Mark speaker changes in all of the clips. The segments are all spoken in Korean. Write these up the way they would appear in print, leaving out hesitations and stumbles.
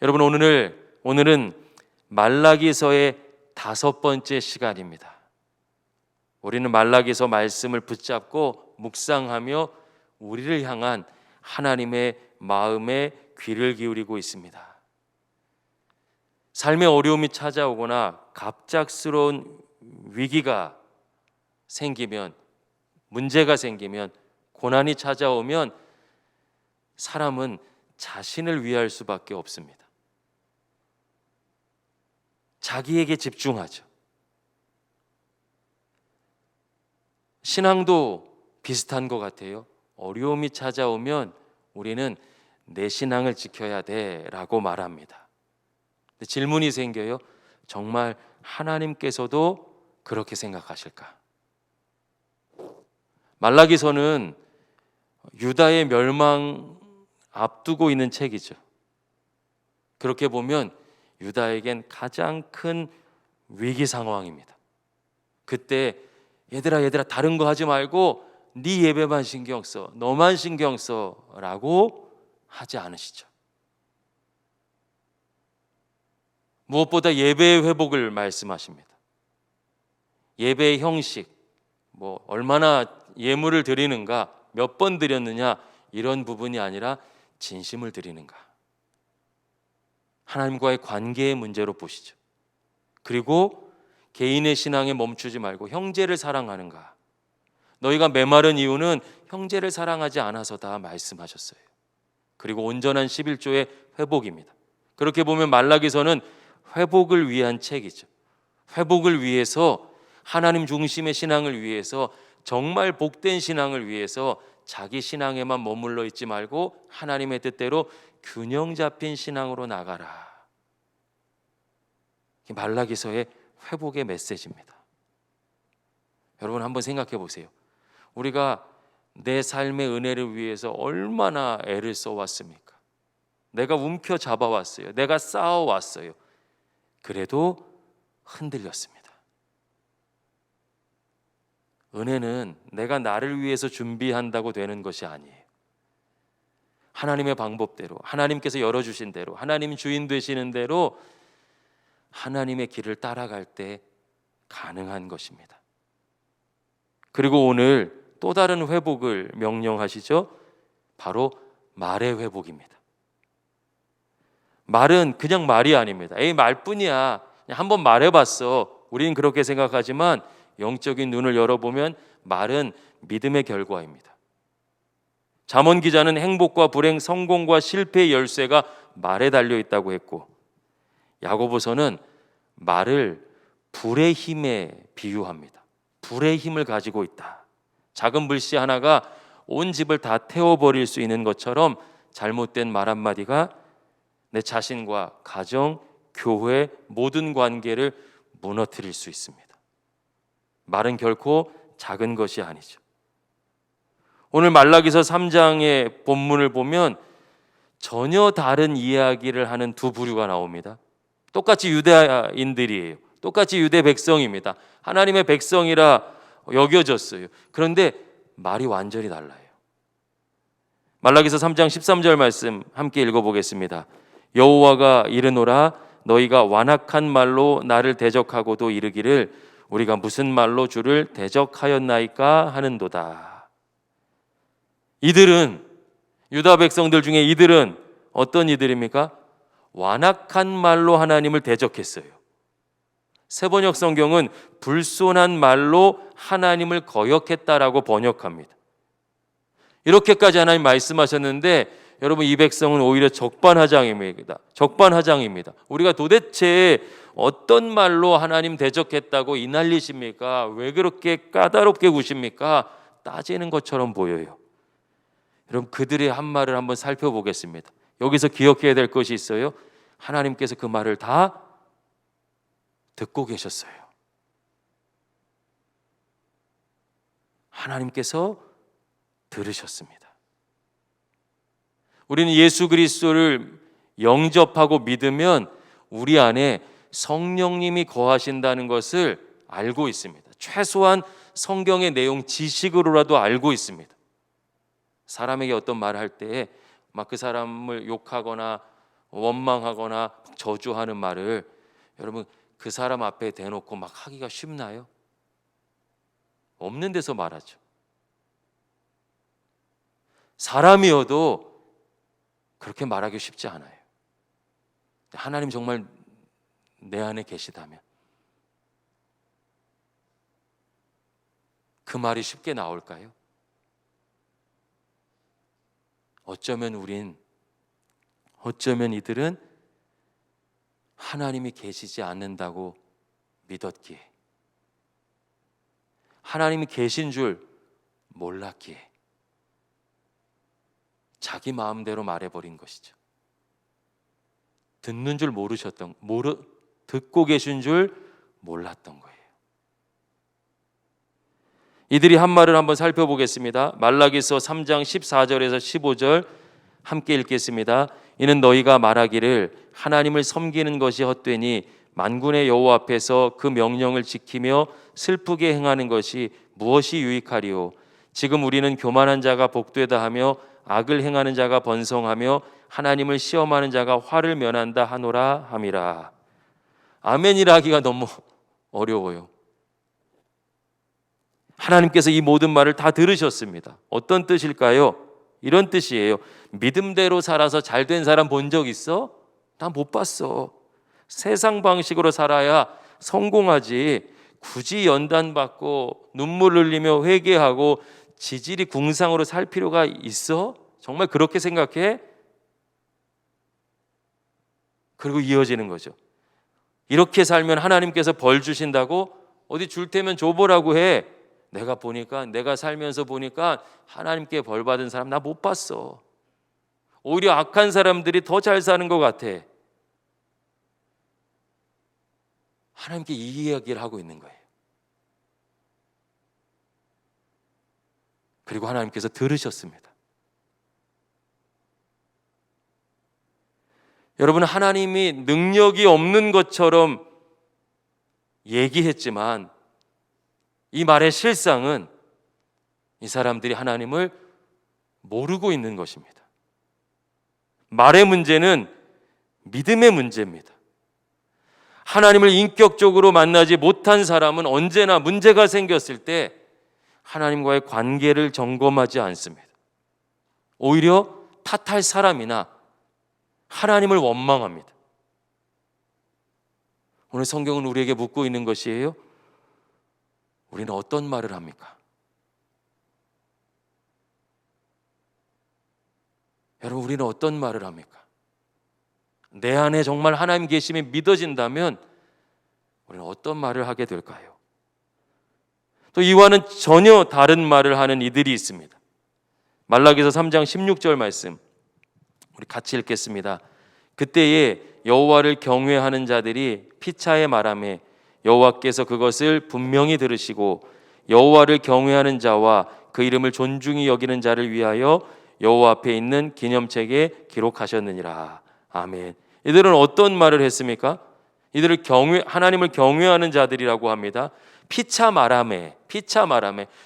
Speaker 1: 여러분, 오늘은 말라기서의 5번째 시간입니다. 우리는 말라기서 말씀을 붙잡고 묵상하며 우리를 향한 하나님의 마음에 귀를 기울이고 있습니다. 삶의 어려움이 찾아오거나 갑작스러운 위기가 생기면, 문제가 생기면, 고난이 찾아오면 사람은 자신을 위할 수밖에 없습니다. 자기에게 집중하죠. 신앙도 비슷한 것 같아요. 어려움이 찾아오면 우리는 내 신앙을 지켜야 돼라고 말합니다. 근데 질문이 생겨요. 정말 하나님께서도 그렇게 생각하실까? 말라기서는 유다의 멸망 앞두고 있는 책이죠. 그렇게 보면 유다에겐 가장 큰 위기 상황입니다. 그때 얘들아 다른 거 하지 말고 네 예배만 신경 써, 너만 신경 써라고 하지 않으시죠. 무엇보다 예배의 회복을 말씀하십니다. 예배의 형식, 얼마나 예물을 드리는가, 몇 번 드렸느냐, 이런 부분이 아니라 진심을 드리는가, 하나님과의 관계의 문제로 보시죠. 그리고 개인의 신앙에 멈추지 말고 형제를 사랑하는가. 너희가 메마른 이유는 형제를 사랑하지 않아서다 말씀하셨어요. 그리고 온전한 11조의 회복입니다. 그렇게 보면 말라기서는 회복을 위한 책이죠. 회복을 위해서, 하나님 중심의 신앙을 위해서, 정말 복된 신앙을 위해서 자기 신앙에만 머물러 있지 말고 하나님의 뜻대로 균형 잡힌 신앙으로 나가라. 말라기서의 회복의 메시지입니다. 여러분, 한번 생각해 보세요. 우리가 내 삶의 은혜를 위해서 얼마나 애를 써왔습니까? 내가 움켜잡아왔어요. 내가 쌓아왔어요. 그래도 흔들렸습니다. 은혜는 내가 나를 위해서 준비한다고 되는 것이 아니에요. 하나님의 방법대로, 하나님께서 열어주신 대로, 하나님 주인 되시는 대로 하나님의 길을 따라갈 때 가능한 것입니다. 그리고 오늘 또 다른 회복을 명령하시죠. 바로 말의 회복입니다. 말은 그냥 말이 아닙니다. 말뿐이야, 그냥 한번 말해봤어. 우리는 그렇게 생각하지만 영적인 눈을 열어보면 말은 믿음의 결과입니다. 잠언 기자는 행복과 불행, 성공과 실패의 열쇠가 말에 달려 있다고 했고, 야고보서는 말을 불의 힘에 비유합니다. 불의 힘을 가지고 있다. 작은 불씨 하나가 온 집을 다 태워버릴 수 있는 것처럼 잘못된 말 한마디가 내 자신과 가정, 교회, 모든 관계를 무너뜨릴 수 있습니다. 말은 결코 작은 것이 아니죠. 오늘 말라기서 3장의 본문을 보면 전혀 다른 이야기를 하는 두 부류가 나옵니다. 똑같이 유대인들이에요. 똑같이 유대 백성입니다. 하나님의 백성이라 여겨졌어요. 그런데 말이 완전히 달라요. 말라기서 3장 13절 말씀 함께 읽어보겠습니다. 여호와가 이르노라, 너희가 완악한 말로 나를 대적하고도 이르기를 우리가 무슨 말로 주를 대적하였나이까 하는도다. 이들은, 유다 백성들 중에 이들은 어떤 이들입니까? 완악한 말로 하나님을 대적했어요. 세번역 성경은 불손한 말로 하나님을 거역했다라고 번역합니다. 이렇게까지 하나님 말씀하셨는데 여러분, 이 백성은 오히려 적반하장입니다. 적반하장입니다. 우리가 도대체 어떤 말로 하나님 대적했다고 이 난리십니까? 왜 그렇게 까다롭게 구십니까? 따지는 것처럼 보여요. 여러분, 그들의 한 말을 한번 살펴보겠습니다. 여기서 기억해야 될 것이 있어요. 하나님께서 그 말을 다 듣고 계셨어요. 하나님께서 들으셨습니다. 우리는 예수 그리스도를 영접하고 믿으면 우리 안에 성령님이 거하신다는 것을 알고 있습니다. 최소한 성경의 내용 지식으로라도 알고 있습니다. 사람에게 어떤 말을 할 때에 막 그 사람을 욕하거나 원망하거나 저주하는 말을 여러분 그 사람 앞에 대놓고 막 하기가 쉽나요? 없는 데서 말하죠. 사람이어도 그렇게 말하기 쉽지 않아요. 하나님 정말 내 안에 계시다면 그 말이 쉽게 나올까요? 어쩌면 이들은 하나님이 계시지 않는다고 믿었기에, 하나님이 계신 줄 몰랐기에 자기 마음대로 말해버린 것이죠. 듣고 계신 줄 몰랐던 거예요. 이들이 한 말을 한번 살펴보겠습니다. 말라기서 3장 14절에서 15절 함께 읽겠습니다. 이는 너희가 말하기를 하나님을 섬기는 것이 헛되니 만군의 여호와 앞에서 그 명령을 지키며 슬프게 행하는 것이 무엇이 유익하리요? 지금 우리는 교만한 자가 복되다 하며 악을 행하는 자가 번성하며 하나님을 시험하는 자가 화를 면한다 하노라 함이라. 아멘이라 하기가 너무 어려워요. 하나님께서 이 모든 말을 다 들으셨습니다. 어떤 뜻일까요? 이런 뜻이에요. 믿음대로 살아서 잘된 사람 본 적 있어? 나 못 봤어. 세상 방식으로 살아야 성공하지. 굳이 연단받고 눈물 흘리며 회개하고 지질이 궁상으로 살 필요가 있어? 정말 그렇게 생각해? 그리고 이어지는 거죠. 이렇게 살면 하나님께서 벌 주신다고? 어디 줄 테면 줘보라고 해. 내가 살면서 보니까 하나님께 벌 받은 사람 나 못 봤어. 오히려 악한 사람들이 더 잘 사는 것 같아. 하나님께 이 이야기를 하고 있는 거예요. 그리고 하나님께서 들으셨습니다. 여러분, 하나님이 능력이 없는 것처럼 얘기했지만 이 말의 실상은 이 사람들이 하나님을 모르고 있는 것입니다. 말의 문제는 믿음의 문제입니다. 하나님을 인격적으로 만나지 못한 사람은 언제나 문제가 생겼을 때 하나님과의 관계를 점검하지 않습니다. 오히려 탓할 사람이나 하나님을 원망합니다. 오늘 성경은 우리에게 묻고 있는 것이에요. 우리는 어떤 말을 합니까? 여러분, 우리는 어떤 말을 합니까? 내 안에 정말 하나님 계심이 믿어진다면 우리는 어떤 말을 하게 될까요? 또 이와는 전혀 다른 말을 하는 이들이 있습니다. 말라기서 3장 16절 말씀 우리 같이 읽겠습니다. 그때에 여호와를 경외하는 자들이 피차에 말하매 여호와께서 그것을 분명히 들으시고 여호와를 경외하는 자와 그 이름을 존중히 여기는 자를 위하여 여호와 앞에 있는 기념책에 기록하셨느니라. 아멘. 이들은 어떤 말을 했습니까? 이들을 하나님을 경외하는 자들이라고 합니다. 피차 말하매.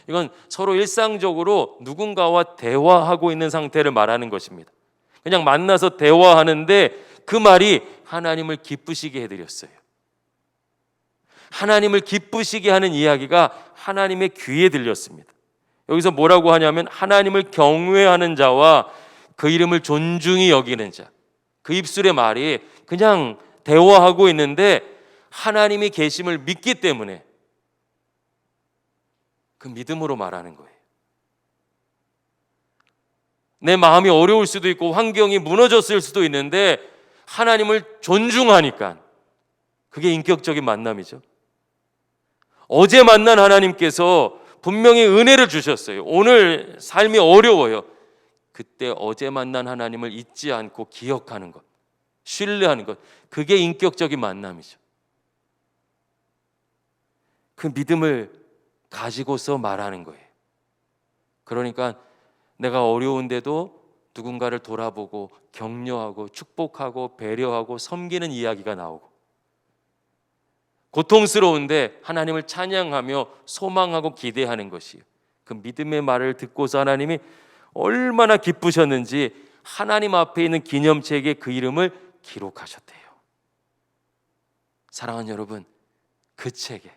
Speaker 1: 이건 서로 일상적으로 누군가와 대화하고 있는 상태를 말하는 것입니다. 그냥 만나서 대화하는데 그 말이 하나님을 기쁘시게 해드렸어요. 하나님을 기쁘시게 하는 이야기가 하나님의 귀에 들렸습니다. 여기서 뭐라고 하냐면 하나님을 경외하는 자와 그 이름을 존중히 여기는 자. 그 입술의 말이 그냥 대화하고 있는데 하나님이 계심을 믿기 때문에 그 믿음으로 말하는 거예요. 내 마음이 어려울 수도 있고 환경이 무너졌을 수도 있는데 하나님을 존중하니까 그게 인격적인 만남이죠. 어제 만난 하나님께서 분명히 은혜를 주셨어요. 오늘 삶이 어려워요. 그때 어제 만난 하나님을 잊지 않고 기억하는 것, 신뢰하는 것, 그게 인격적인 만남이죠. 그 믿음을 가지고서 말하는 거예요. 그러니까 내가 어려운데도 누군가를 돌아보고 격려하고 축복하고 배려하고 섬기는 이야기가 나오고, 고통스러운데 하나님을 찬양하며 소망하고 기대하는 것이에요. 그 믿음의 말을 듣고서 하나님이 얼마나 기쁘셨는지 하나님 앞에 있는 기념책에 그 이름을 기록하셨대요. 사랑하는 여러분, 그 책에,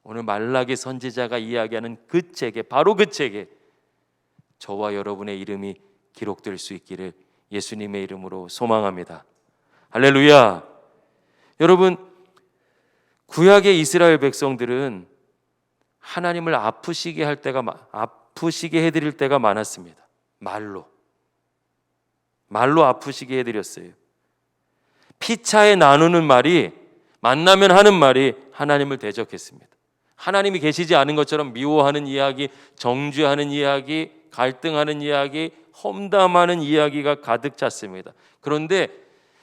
Speaker 1: 오늘 말라기 선지자가 이야기하는 그 책에, 바로 그 책에 저와 여러분의 이름이 기록될 수 있기를 예수님의 이름으로 소망합니다. 할렐루야. 여러분, 구약의 이스라엘 백성들은 하나님을 아프시게 해드릴 때가 많았습니다. 말로 아프시게 해드렸어요. 피차에 나누는 말이, 만나면 하는 말이 하나님을 대적했습니다. 하나님이 계시지 않은 것처럼 미워하는 이야기, 정죄하는 이야기, 갈등하는 이야기, 험담하는 이야기가 가득 찼습니다. 그런데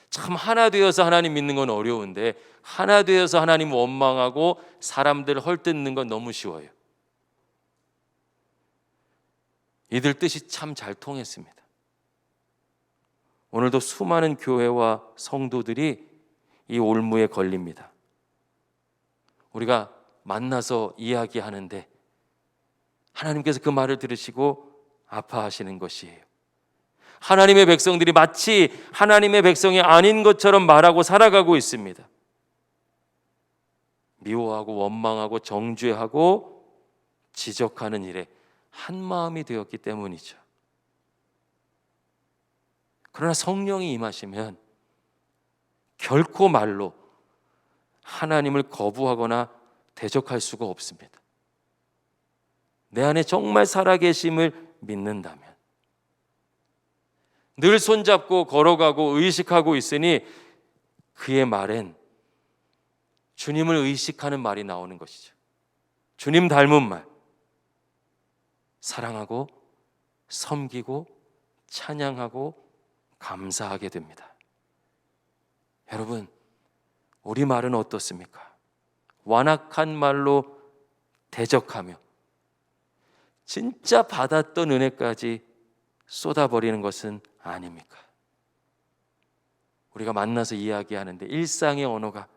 Speaker 1: 참 하나 되어서 하나님 믿는 건 어려운데, 하나 되어서 하나님 원망하고 사람들 헐뜯는 건 너무 쉬워요. 이들 뜻이 참 잘 통했습니다. 오늘도 수많은 교회와 성도들이 이 올무에 걸립니다. 우리가 만나서 이야기하는데 하나님께서 그 말을 들으시고 아파하시는 것이에요. 하나님의 백성들이 마치 하나님의 백성이 아닌 것처럼 말하고 살아가고 있습니다. 미워하고 원망하고 정죄하고 지적하는 일에 한 마음이 되었기 때문이죠. 그러나 성령이 임하시면 결코 말로 하나님을 거부하거나 대적할 수가 없습니다. 내 안에 정말 살아계심을 믿는다면, 늘 손잡고 걸어가고 의식하고 있으니 그의 말엔 주님을 의식하는 말이 나오는 것이죠. 주님 닮은 말, 사랑하고 섬기고 찬양하고 감사하게 됩니다. 여러분, 우리 말은 어떻습니까? 완악한 말로 대적하며 진짜 받았던 은혜까지 쏟아버리는 것은 아닙니까? 우리가 만나서 이야기하는데 일상의 언어가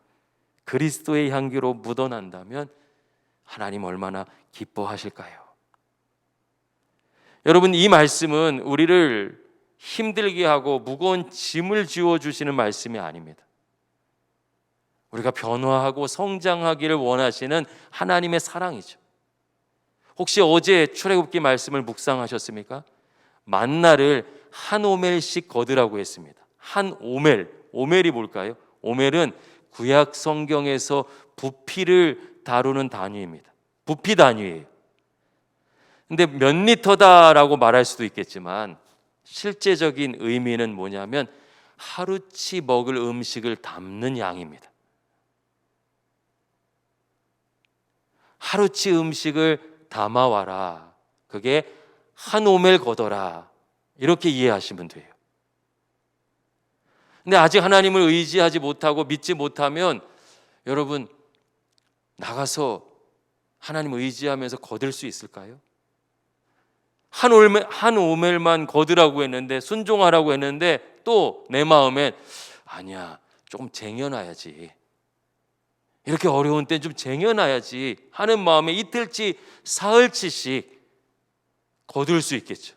Speaker 1: 그리스도의 향기로 묻어난다면 하나님 얼마나 기뻐하실까요? 여러분, 이 말씀은 우리를 힘들게 하고 무거운 짐을 지워주시는 말씀이 아닙니다. 우리가 변화하고 성장하기를 원하시는 하나님의 사랑이죠. 혹시 어제 출애굽기 말씀을 묵상하셨습니까? 만나를 한 오멜씩 거두라고 했습니다. 한 오멜, 오멜이 뭘까요? 오멜은 구약 성경에서 부피를 다루는 단위입니다. 부피 단위예요. 근데 몇 리터다라고 말할 수도 있겠지만 실제적인 의미는 뭐냐면 하루치 먹을 음식을 담는 양입니다. 하루치 음식을 담아와라. 그게 한 오멜 거둬라. 이렇게 이해하시면 돼요. 근데 아직 하나님을 의지하지 못하고 믿지 못하면 여러분, 나가서 하나님을 의지하면서 거둘 수 있을까요? 한 오멜만 거두라고 했는데, 순종하라고 했는데 또 내 마음엔 아니야, 조금 쟁여놔야지, 이렇게 어려운 땐 좀 쟁여놔야지 하는 마음에 이틀치 사흘치씩 거둘 수 있겠죠.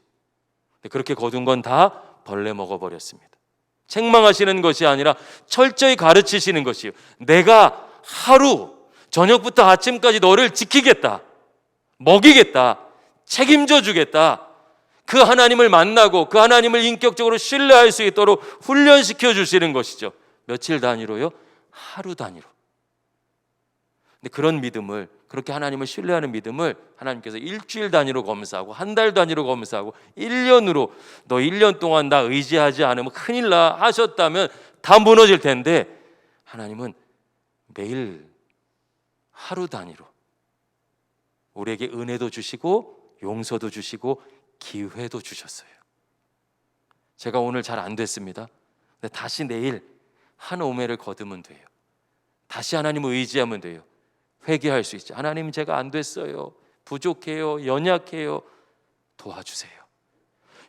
Speaker 1: 근데 그렇게 거둔 건 다 벌레 먹어버렸습니다. 책망하시는 것이 아니라 철저히 가르치시는 것이요, 내가 하루 저녁부터 아침까지 너를 지키겠다, 먹이겠다, 책임져 주겠다. 그 하나님을 만나고 그 하나님을 인격적으로 신뢰할 수 있도록 훈련시켜 주시는 것이죠. 며칠 단위로요? 하루 단위로. 근데 그런 믿음을, 그렇게 하나님을 신뢰하는 믿음을 하나님께서 일주일 단위로 검사하고 한 달 단위로 검사하고 1년으로, 너 1년 동안 나 의지하지 않으면 큰일 나 하셨다면 다 무너질 텐데, 하나님은 매일 하루 단위로 우리에게 은혜도 주시고 용서도 주시고 기회도 주셨어요. 제가 오늘 잘 안 됐습니다. 근데 다시 내일 한 오멜을 거두면 돼요. 다시 하나님을 의지하면 돼요. 회개할 수 있죠. 하나님, 제가 안 됐어요. 부족해요. 연약해요. 도와주세요.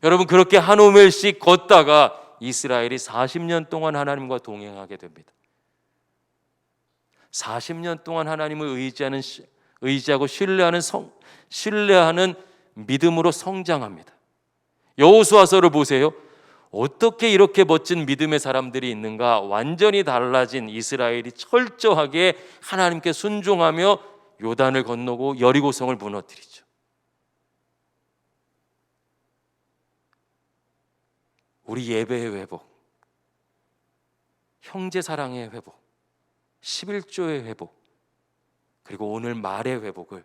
Speaker 1: 여러분, 그렇게 한 오멜씩 걷다가 이스라엘이 40년 동안 하나님과 동행하게 됩니다. 40년 동안 하나님을 의지하고 신뢰하는 믿음으로 성장합니다. 여호수아서를 보세요. 어떻게 이렇게 멋진 믿음의 사람들이 있는가? 완전히 달라진 이스라엘이 철저하게 하나님께 순종하며 요단을 건너고 여리고성을 무너뜨리죠. 우리 예배의 회복, 형제 사랑의 회복, 11조의 회복, 그리고 오늘 말의 회복을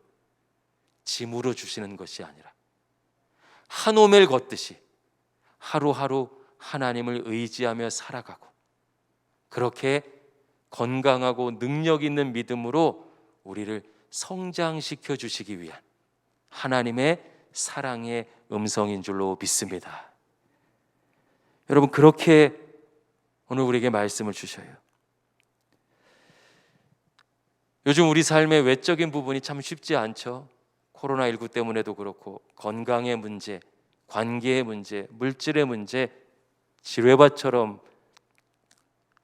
Speaker 1: 짐으로 주시는 것이 아니라 한 오멜 걷듯이 하루하루 하나님을 의지하며 살아가고, 그렇게 건강하고 능력 있는 믿음으로 우리를 성장시켜 주시기 위한 하나님의 사랑의 음성인 줄로 믿습니다. 여러분, 그렇게 오늘 우리에게 말씀을 주셔요. 요즘 우리 삶의 외적인 부분이 참 쉽지 않죠. 코로나19 때문에도 그렇고, 건강의 문제, 관계의 문제, 물질의 문제, 지뢰밭처럼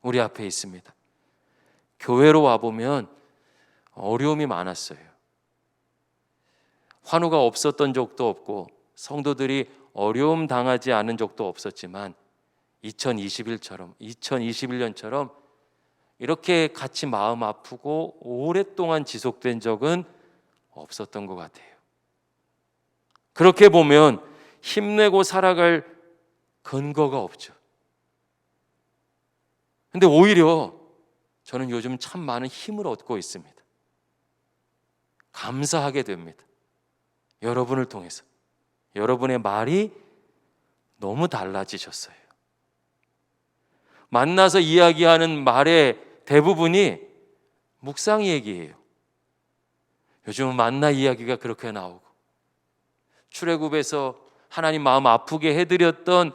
Speaker 1: 우리 앞에 있습니다. 교회로 와보면 어려움이 많았어요. 환우가 없었던 적도 없고 성도들이 어려움 당하지 않은 적도 없었지만 2021년처럼 이렇게 같이 마음 아프고 오랫동안 지속된 적은 없었던 것 같아요. 그렇게 보면 힘내고 살아갈 근거가 없죠. 근데 오히려 저는 요즘 참 많은 힘을 얻고 있습니다. 감사하게 됩니다. 여러분을 통해서. 여러분의 말이 너무 달라지셨어요. 만나서 이야기하는 말의 대부분이 묵상 얘기예요. 요즘은 만나 이야기가 그렇게 나오고, 출애굽에서 하나님 마음 아프게 해드렸던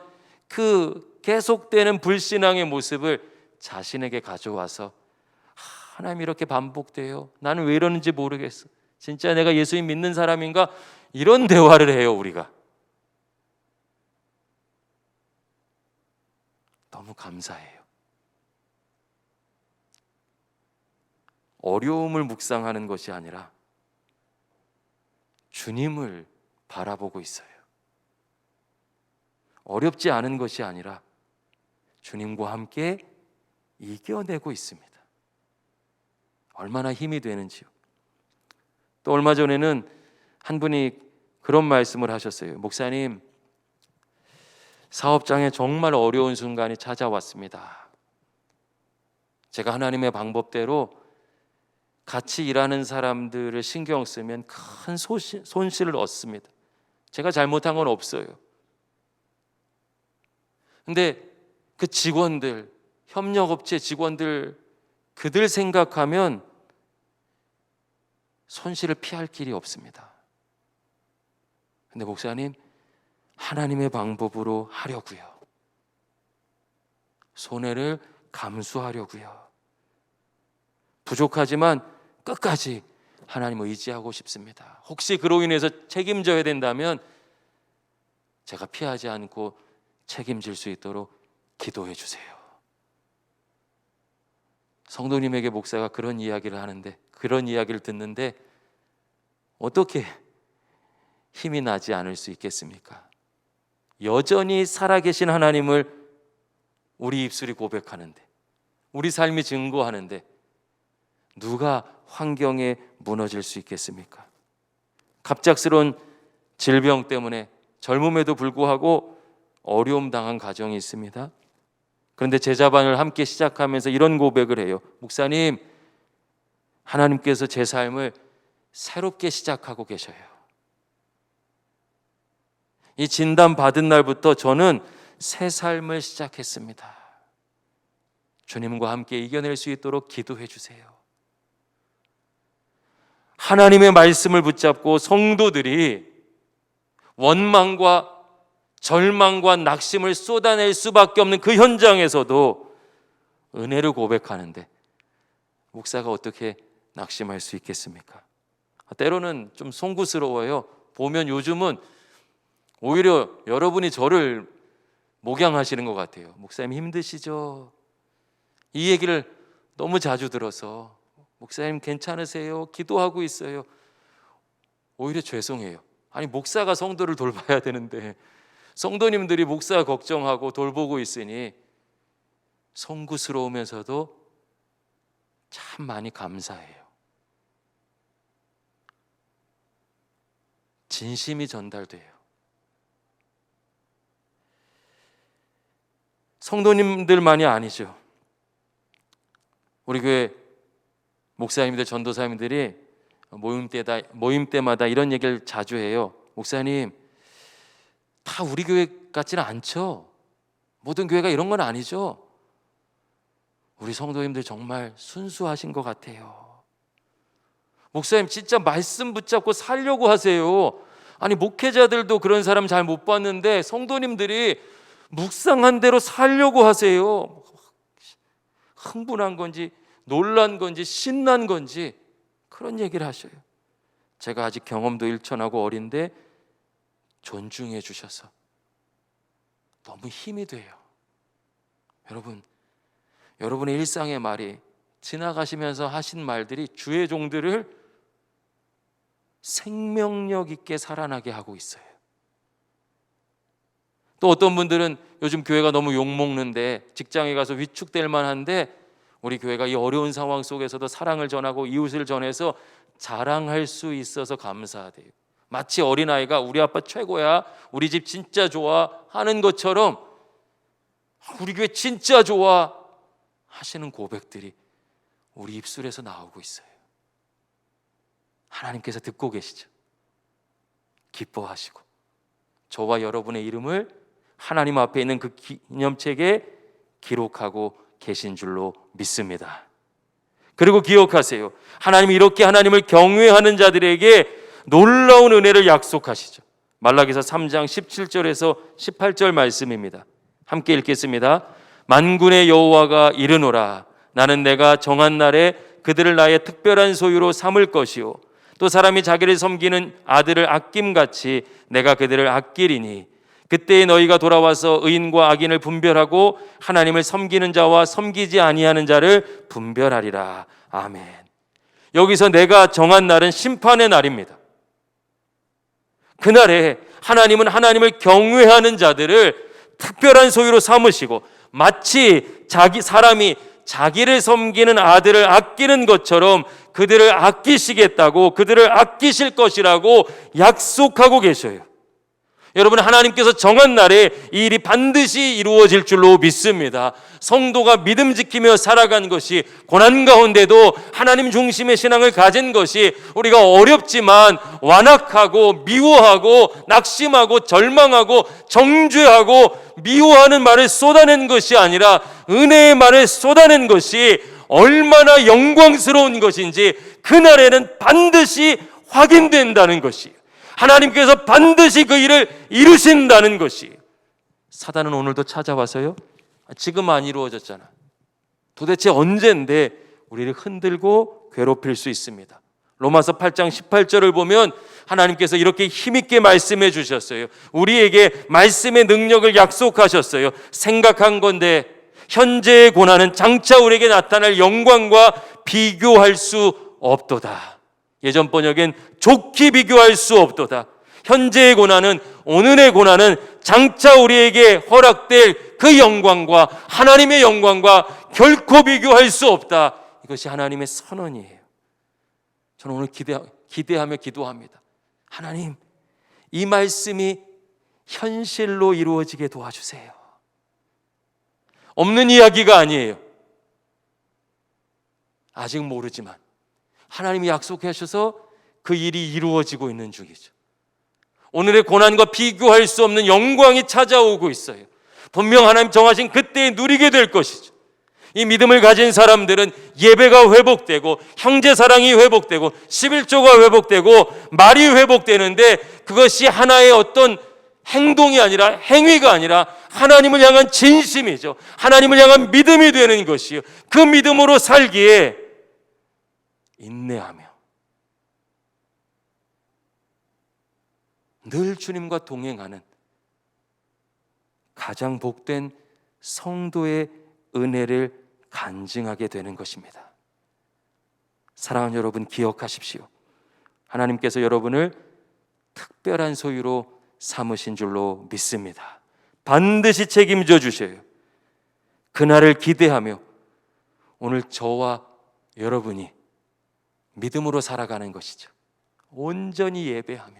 Speaker 1: 그 계속되는 불신앙의 모습을 자신에게 가져와서, 하나님 이렇게 반복돼요. 나는 왜 이러는지 모르겠어. 진짜 내가 예수님 믿는 사람인가? 이런 대화를 해요. 우리가 너무 감사해요. 어려움을 묵상하는 것이 아니라 주님을 바라보고 있어요. 어렵지 않은 것이 아니라 주님과 함께 이겨내고 있습니다. 얼마나 힘이 되는지요. 또 얼마 전에는 한 분이 그런 말씀을 하셨어요. 목사님, 사업장에 정말 어려운 순간이 찾아왔습니다. 제가 하나님의 방법대로 같이 일하는 사람들을 신경 쓰면 큰 손실을 얻습니다. 제가 잘못한 건 없어요. 근데 그 직원들, 협력업체 직원들, 그들 생각하면 손실을 피할 길이 없습니다. 근데 목사님, 하나님의 방법으로 하려고요. 손해를 감수하려고요. 부족하지만 끝까지 하나님을 의지하고 싶습니다. 혹시 그로 인해서 책임져야 된다면 제가 피하지 않고 책임질 수 있도록 기도해 주세요. 성도님에게 목사가 그런 이야기를 하는데, 그런 이야기를 듣는데 어떻게 힘이 나지 않을 수 있겠습니까? 여전히 살아계신 하나님을 우리 입술이 고백하는데, 우리 삶이 증거하는데 누가 환경에 무너질 수 있겠습니까? 갑작스러운 질병 때문에 젊음에도 불구하고 어려움 당한 가정이 있습니다. 그런데 제자반을 함께 시작하면서 이런 고백을 해요. 목사님, 하나님께서 제 삶을 새롭게 시작하고 계셔요. 이 진단 받은 날부터 저는 새 삶을 시작했습니다. 주님과 함께 이겨낼 수 있도록 기도해 주세요. 하나님의 말씀을 붙잡고 성도들이 원망과 절망과 낙심을 쏟아낼 수밖에 없는 그 현장에서도 은혜를 고백하는데 목사가 어떻게 낙심할 수 있겠습니까? 때로는 좀 송구스러워요. 보면 요즘은 오히려 여러분이 저를 목양하시는 것 같아요. 목사님 힘드시죠? 이 얘기를 너무 자주 들어서 목사님 괜찮으세요? 기도하고 있어요. 오히려 죄송해요. 아니 목사가 성도를 돌봐야 되는데 성도님들이 목사 걱정하고 돌보고 있으니 송구스러우면서도 참 많이 감사해요. 진심이 전달돼요. 성도님들만이 아니죠. 우리 교회 목사님들, 전도사님들이 모임 때마다 이런 얘기를 자주 해요. 목사님, 다 우리 교회 같지는 않죠. 모든 교회가 이런 건 아니죠. 우리 성도님들 정말 순수하신 것 같아요. 목사님 진짜 말씀 붙잡고 살려고 하세요. 아니 목회자들도 그런 사람 잘 못 봤는데 성도님들이 묵상한 대로 살려고 하세요. 흥분한 건지 놀란 건지 신난 건지 그런 얘기를 하셔요. 제가 아직 경험도 일천하고 어린데 존중해 주셔서 너무 힘이 돼요. 여러분의 일상의 말이, 지나가시면서 하신 말들이 주의 종들을 생명력 있게 살아나게 하고 있어요. 또 어떤 분들은 요즘 교회가 너무 욕먹는데 직장에 가서 위축될 만한데 우리 교회가 이 어려운 상황 속에서도 사랑을 전하고 이웃을 전해서 자랑할 수 있어서 감사하대요. 마치 어린아이가 우리 아빠 최고야, 우리 집 진짜 좋아 하는 것처럼 우리 교회 진짜 좋아 하시는 고백들이 우리 입술에서 나오고 있어요. 하나님께서 듣고 계시죠. 기뻐하시고 저와 여러분의 이름을 하나님 앞에 있는 그 기념책에 기록하고 계신 줄로 믿습니다. 그리고 기억하세요. 하나님이 이렇게 하나님을 경외하는 자들에게 놀라운 은혜를 약속하시죠. 말라기서 3장 17절에서 18절 말씀입니다. 함께 읽겠습니다. 만군의 여호와가 이르노라. 나는 내가 정한 날에 그들을 나의 특별한 소유로 삼을 것이요 또 사람이 자기를 섬기는 아들을 아낌같이 내가 그들을 아끼리니 그때에 너희가 돌아와서 의인과 악인을 분별하고 하나님을 섬기는 자와 섬기지 아니하는 자를 분별하리라. 아멘. 여기서 내가 정한 날은 심판의 날입니다. 그날에 하나님은 하나님을 경외하는 자들을 특별한 소유로 삼으시고 마치 사람이 자기를 섬기는 아들을 아끼는 것처럼 그들을 아끼시겠다고, 그들을 아끼실 것이라고 약속하고 계셔요. 여러분, 하나님께서 정한 날에 이 일이 반드시 이루어질 줄로 믿습니다. 성도가 믿음 지키며 살아간 것이, 고난 가운데도 하나님 중심의 신앙을 가진 것이 우리가 어렵지만 완악하고 미워하고 낙심하고 절망하고 정죄하고 미워하는 말을 쏟아낸 것이 아니라 은혜의 말을 쏟아낸 것이 얼마나 영광스러운 것인지 그날에는 반드시 확인된다는 것이에요. 하나님께서 반드시 그 일을 이루신다는 것이. 사단은 오늘도 찾아와서요, 지금 안 이루어졌잖아, 도대체 언젠데 우리를 흔들고 괴롭힐 수 있습니다. 로마서 8장 18절을 보면 하나님께서 이렇게 힘있게 말씀해 주셨어요. 우리에게 말씀의 능력을 약속하셨어요. 생각한 건데 현재의 고난은 장차 우리에게 나타날 영광과 비교할 수 없도다. 예전 번역엔 좋게 비교할 수 없도다. 현재의 고난은, 오늘의 고난은 장차 우리에게 허락될 그 영광과 하나님의 영광과 결코 비교할 수 없다. 이것이 하나님의 선언이에요. 저는 오늘 기대하며 기도합니다. 하나님, 이 말씀이 현실로 이루어지게 도와주세요. 없는 이야기가 아니에요. 아직 모르지만 하나님이 약속하셔서 그 일이 이루어지고 있는 중이죠. 오늘의 고난과 비교할 수 없는 영광이 찾아오고 있어요. 분명 하나님 정하신 그때에 누리게 될 것이죠. 이 믿음을 가진 사람들은 예배가 회복되고 형제 사랑이 회복되고 11조가 회복되고 말이 회복되는데 그것이 하나의 어떤 행동이 아니라, 행위가 아니라 하나님을 향한 진심이죠. 하나님을 향한 믿음이 되는 것이요, 그 믿음으로 살기에 인내하며 늘 주님과 동행하는 가장 복된 성도의 은혜를 간증하게 되는 것입니다. 사랑하는 여러분, 기억하십시오. 하나님께서 여러분을 특별한 소유로 삼으신 줄로 믿습니다. 반드시 책임져 주셔요. 그날을 기대하며 오늘 저와 여러분이 믿음으로 살아가는 것이죠. 온전히 예배하며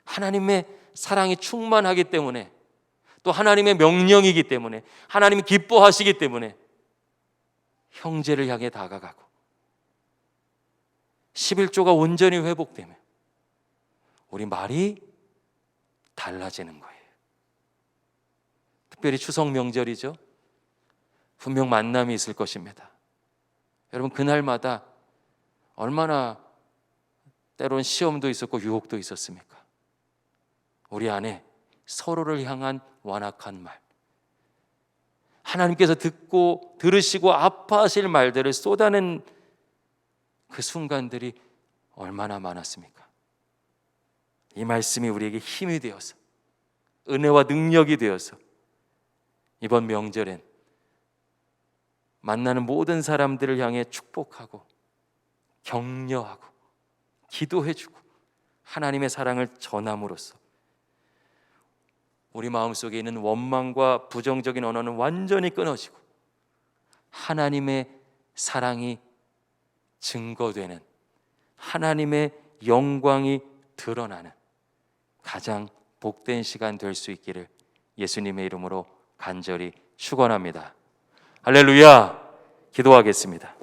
Speaker 1: 하나님의 사랑이 충만하기 때문에, 또 하나님의 명령이기 때문에, 하나님이 기뻐하시기 때문에 형제를 향해 다가가고 11조가 온전히 회복되면 우리 말이 달라지는 거예요. 특별히 추석 명절이죠. 분명 만남이 있을 것입니다. 여러분, 그날마다 얼마나 때론 시험도 있었고 유혹도 있었습니까? 우리 안에 서로를 향한 완악한 말, 하나님께서 듣고 들으시고 아파하실 말들을 쏟아낸 그 순간들이 얼마나 많았습니까? 이 말씀이 우리에게 힘이 되어서, 은혜와 능력이 되어서 이번 명절엔 만나는 모든 사람들을 향해 축복하고 격려하고 기도해주고 하나님의 사랑을 전함으로써 우리 마음속에 있는 원망과 부정적인 언어는 완전히 끊어지고 하나님의 사랑이 증거되는, 하나님의 영광이 드러나는 가장 복된 시간 될 수 있기를 예수님의 이름으로 간절히 축원합니다. 할렐루야. 기도하겠습니다.